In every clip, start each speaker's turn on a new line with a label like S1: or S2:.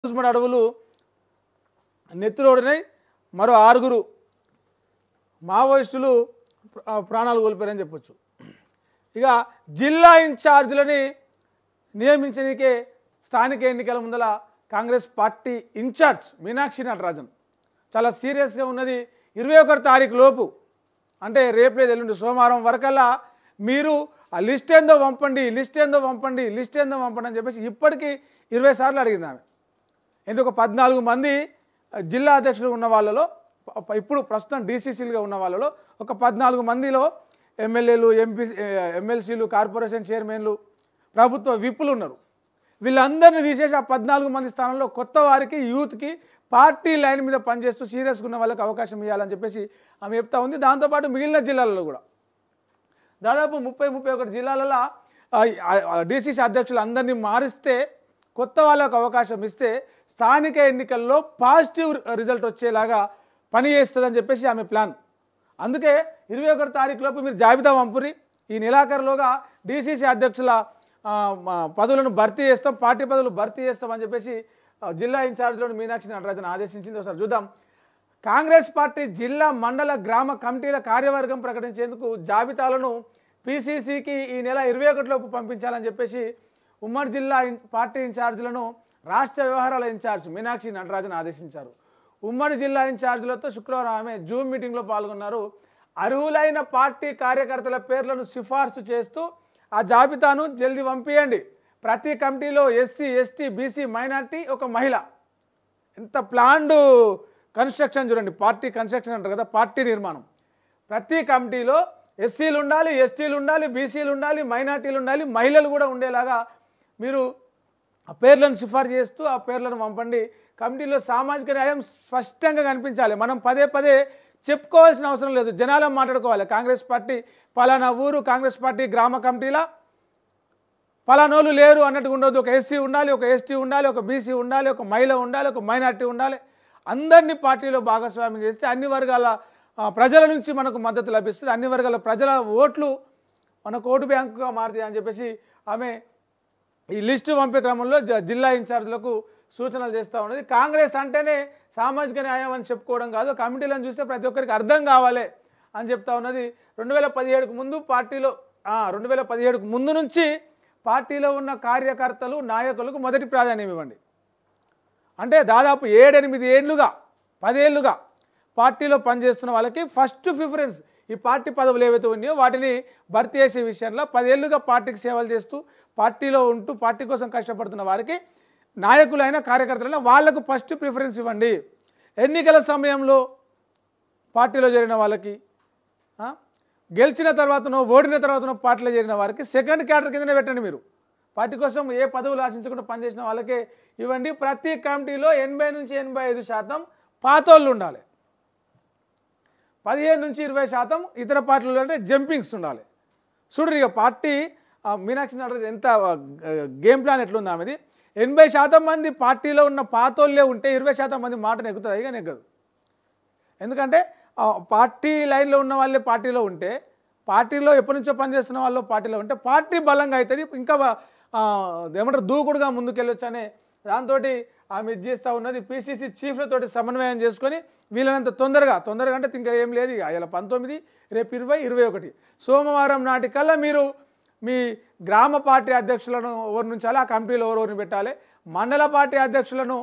S1: మన అడవులు నెత్తిరోడినాయి. మరో 6 మావోయిస్టులు ప్రాణాలు కోల్పోయారని చెప్పొచ్చు. ఇక జిల్లా ఇన్ఛార్జీలని నియమించడానికే స్థానిక ఎన్నికల ముందల కాంగ్రెస్ పార్టీ ఇన్ఛార్జ్ మీనాక్షి నటరాజన్ చాలా సీరియస్గా ఉన్నది. 21 తారీఖు లోపు అంటే రేపు లేదు ఎల్లుండి సోమవారం వరకల్లా మీరు ఆ లిస్ట్ ఏందో పంపండి అని చెప్పేసి ఇప్పటికీ 20 సార్లు అడిగింది ఆమె. ఎందుకు 14 మంది జిల్లా అధ్యక్షులు ఉన్న వాళ్ళలో ఇప్పుడు ప్రస్తుతం డీసీసీలుగా ఉన్న వాళ్ళలో ఒక 14 మందిలో ఎమ్మెల్యేలు ఎమ్మెల్సీలు కార్పొరేషన్ చైర్మన్లు ప్రభుత్వ విప్పులు ఉన్నారు. వీళ్ళందరినీ తీసేసి ఆ 14 మంది స్థానంలో కొత్త వారికి యూత్కి పార్టీ లైన్ మీద పనిచేస్తూ సీరియస్గా ఉన్న వాళ్ళకి అవకాశం ఇవ్వాలని చెప్పేసి ఆమె చెప్తా ఉంది. దాంతోపాటు మిగిలిన జిల్లాలలో కూడా దాదాపు 30-31 జిల్లాలలో డీసీసీ అధ్యక్షులు అందరినీ మారిస్తే కొత్త వాళ్ళకు అవకాశం ఇస్తే స్థానిక ఎన్నికల్లో పాజిటివ్ రిజల్ట్ వచ్చేలాగా పని చేస్తుందని చెప్పేసి ఆమె ప్లాన్. అందుకే 21 తారీఖు లోపు మీరు జాబితా పంపురి, ఈ నెలాఖరులోగా డీసీసీ అధ్యక్షుల పదవులను భర్తీ చేస్తాం, పార్టీ పదవులు భర్తీ చేస్తామని చెప్పేసి జిల్లా ఇన్ఛార్జ్లోని మీనాక్షి నటరాజన్ ఆదేశించింది. ఒకసారి చూద్దాం. కాంగ్రెస్ పార్టీ జిల్లా మండల గ్రామ కమిటీల కార్యవర్గం ప్రకటించేందుకు జాబితాలను పీసీసీకి ఈ నెల 21 లోపు పంపించాలని చెప్పేసి ఉమ్మడి జిల్లా పార్టీ ఇన్ఛార్జీలను రాష్ట్ర వ్యవహారాల ఇన్ఛార్జ్ మీనాక్షి నటరాజన్ ఆదేశించారు. ఉమ్మడి జిల్లా ఇన్ఛార్జీలతో శుక్రవారం ఆమె జూమ్ మీటింగ్లో పాల్గొన్నారు. అర్హులైన పార్టీ కార్యకర్తల పేర్లను సిఫార్సు చేస్తూ ఆ జాబితాను జల్దీ పంపించండి. ప్రతి కమిటీలో ఎస్సీ, ఎస్టీ, బీసీ, మైనార్టీ, ఒక మహిళ. ఎంత ప్లాన్డ్ కన్స్ట్రక్షన్ చూడండి. పార్టీ కన్స్ట్రక్షన్ అంటారు కదా, పార్టీ నిర్మాణం. ప్రతి కమిటీలో ఎస్సీలు ఉండాలి, ఎస్టీలు ఉండాలి, బీసీలు ఉండాలి, మైనార్టీలు ఉండాలి, మహిళలు కూడా ఉండేలాగా మీరు ఆ పేర్లను సిఫార్సు చేస్తూ ఆ పేర్లను పంపండి. కమిటీలో సామాజిక న్యాయం స్పష్టంగా కనిపించాలి. మనం పదే పదే చెప్పుకోవాల్సిన అవసరం లేదు, జనాలం మాట్లాడుకోవాలి. కాంగ్రెస్ పార్టీ పలానా ఊరు, కాంగ్రెస్ పార్టీ గ్రామ కమిటీలా పలానోళ్ళు లేరు అన్నట్టుగా ఉండదు. ఒక ఎస్సీ ఉండాలి, ఒక ఎస్టీ ఉండాలి, ఒక బీసీ ఉండాలి, ఒక మహిళ ఉండాలి, ఒక మైనార్టీ ఉండాలి. అందరినీ పార్టీలో భాగస్వామ్యం చేస్తే అన్ని వర్గాల ప్రజల నుంచి మనకు మద్దతు లభిస్తుంది. అన్ని వర్గాల ప్రజల ఓట్లు మనకు ఓటు బ్యాంకుగా మారుతాయి అని చెప్పేసి ఆమె ఈ లిస్టు పంపే క్రమంలో జిల్లా ఇన్ఛార్జీలకు సూచనలు చేస్తూ ఉన్నది. కాంగ్రెస్ అంటేనే సామాజిక న్యాయం అని చెప్పుకోవడం కాదు, కమిటీలను చూస్తే ప్రతి ఒక్కరికి అర్థం కావాలి అని చెప్తా ఉన్నది. 2017కు ముందు పార్టీలో 2017కు ముందు నుంచి పార్టీలో ఉన్న కార్యకర్తలు నాయకులకు మొదటి ప్రాధాన్యం ఇవ్వండి. అంటే దాదాపు 7-8 ఏళ్ళుగా 10 ఏళ్ళుగా పార్టీలో పనిచేస్తున్న వాళ్ళకి ఫస్ట్ ప్రిఫరెన్స్. ఈ పార్టీ పదవులు ఏవైతే ఉన్నాయో వాటిని భర్తీ చేసే విషయంలో 10 ఏళ్ళుగా పార్టీకి సేవలు చేస్తూ పార్టీలో ఉంటూ పార్టీ కోసం కష్టపడుతున్న వారికి నాయకులైన కార్యకర్తలైనా వాళ్లకు ఫస్ట్ ప్రిఫరెన్స్ ఇవ్వండి. ఎన్నికల సమయంలో పార్టీలో చేరిన వాళ్ళకి గెలిచిన తర్వాతనో ఓడిన తర్వాతనో పార్టీలో చేరిన వారికి సెకండ్ క్యాడర్ కిందనే పెట్టండి. మీరు పార్టీ కోసం ఏ పదవులు ఆశించకుండా పనిచేసిన వాళ్ళకే ఇవ్వండి. ప్రతి కమిటీలో 80-85% పాతోళ్ళు ఉండాలి. 15-20% ఇతర పార్టీలు అంటే జంపింగ్స్ ఉండాలి. చూడరు ఇక పార్టీ మీనాక్షి నటరాజన్ ఎంత గేమ్ ప్లాన్ ఎట్లుంది ఆమెది. 80% మంది పార్టీలో ఉన్న పాతోళ్ళే ఉంటే 20% మంది మాట నెగ్గుతుంది. ఇక నెగ్గదు. ఎందుకంటే పార్టీ లైన్లో ఉన్న వాళ్ళే పార్టీలో ఉంటే, పార్టీలో ఎప్పటి నుంచో పనిచేస్తున్న వాళ్ళు పార్టీలో ఉంటే పార్టీ బలంగా అవుతుంది. ఇంకా ఏమంటారు దూకుడుగా ముందుకెళ్ళొచ్చు అనే దాంతో ఆమె ఇది చేస్తూ ఉన్నది. పీసీసీ చీఫ్లతోటి సమన్వయం చేసుకొని వీళ్ళనంత తొందరగా అంటే ఇంకా ఏం లేదు. ఇలా 19, రేపు 20, 21 సోమవారం నాటికల్లా మీరు మీ గ్రామ పార్టీ అధ్యక్షులను ఎవరు నుంచాలి, ఆ కమిటీలో ఎవరెవరిని పెట్టాలి. మండల పార్టీ అధ్యక్షులను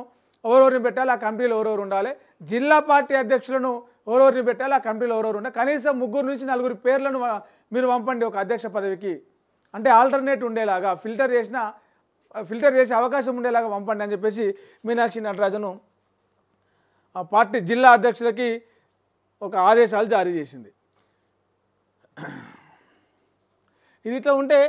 S1: ఎవరెవరిని పెట్టాలి, ఆ కమిటీలో ఎవరెవరు ఉండాలి. జిల్లా పార్టీ అధ్యక్షులను ఎవరెవరిని పెట్టాలి, ఆ కమిటీలో ఎవరెవరు ఉండాలి. కనీసం 3-4 పేర్లను మీరు పంపండి ఒక అధ్యక్ష పదవికి. అంటే ఆల్టర్నేట్ ఉండేలాగా ఫిల్టర్ చేసే అవకాశం ఉండేలాగా పంపండి అని చెప్పేసి మీనాక్షి నటరాజన్ పార్టీ జిల్లా అధ్యక్షులకి ఒక ఆదేశాలు జారీ చేసింది. ఇది ఇట్లా ఉంటే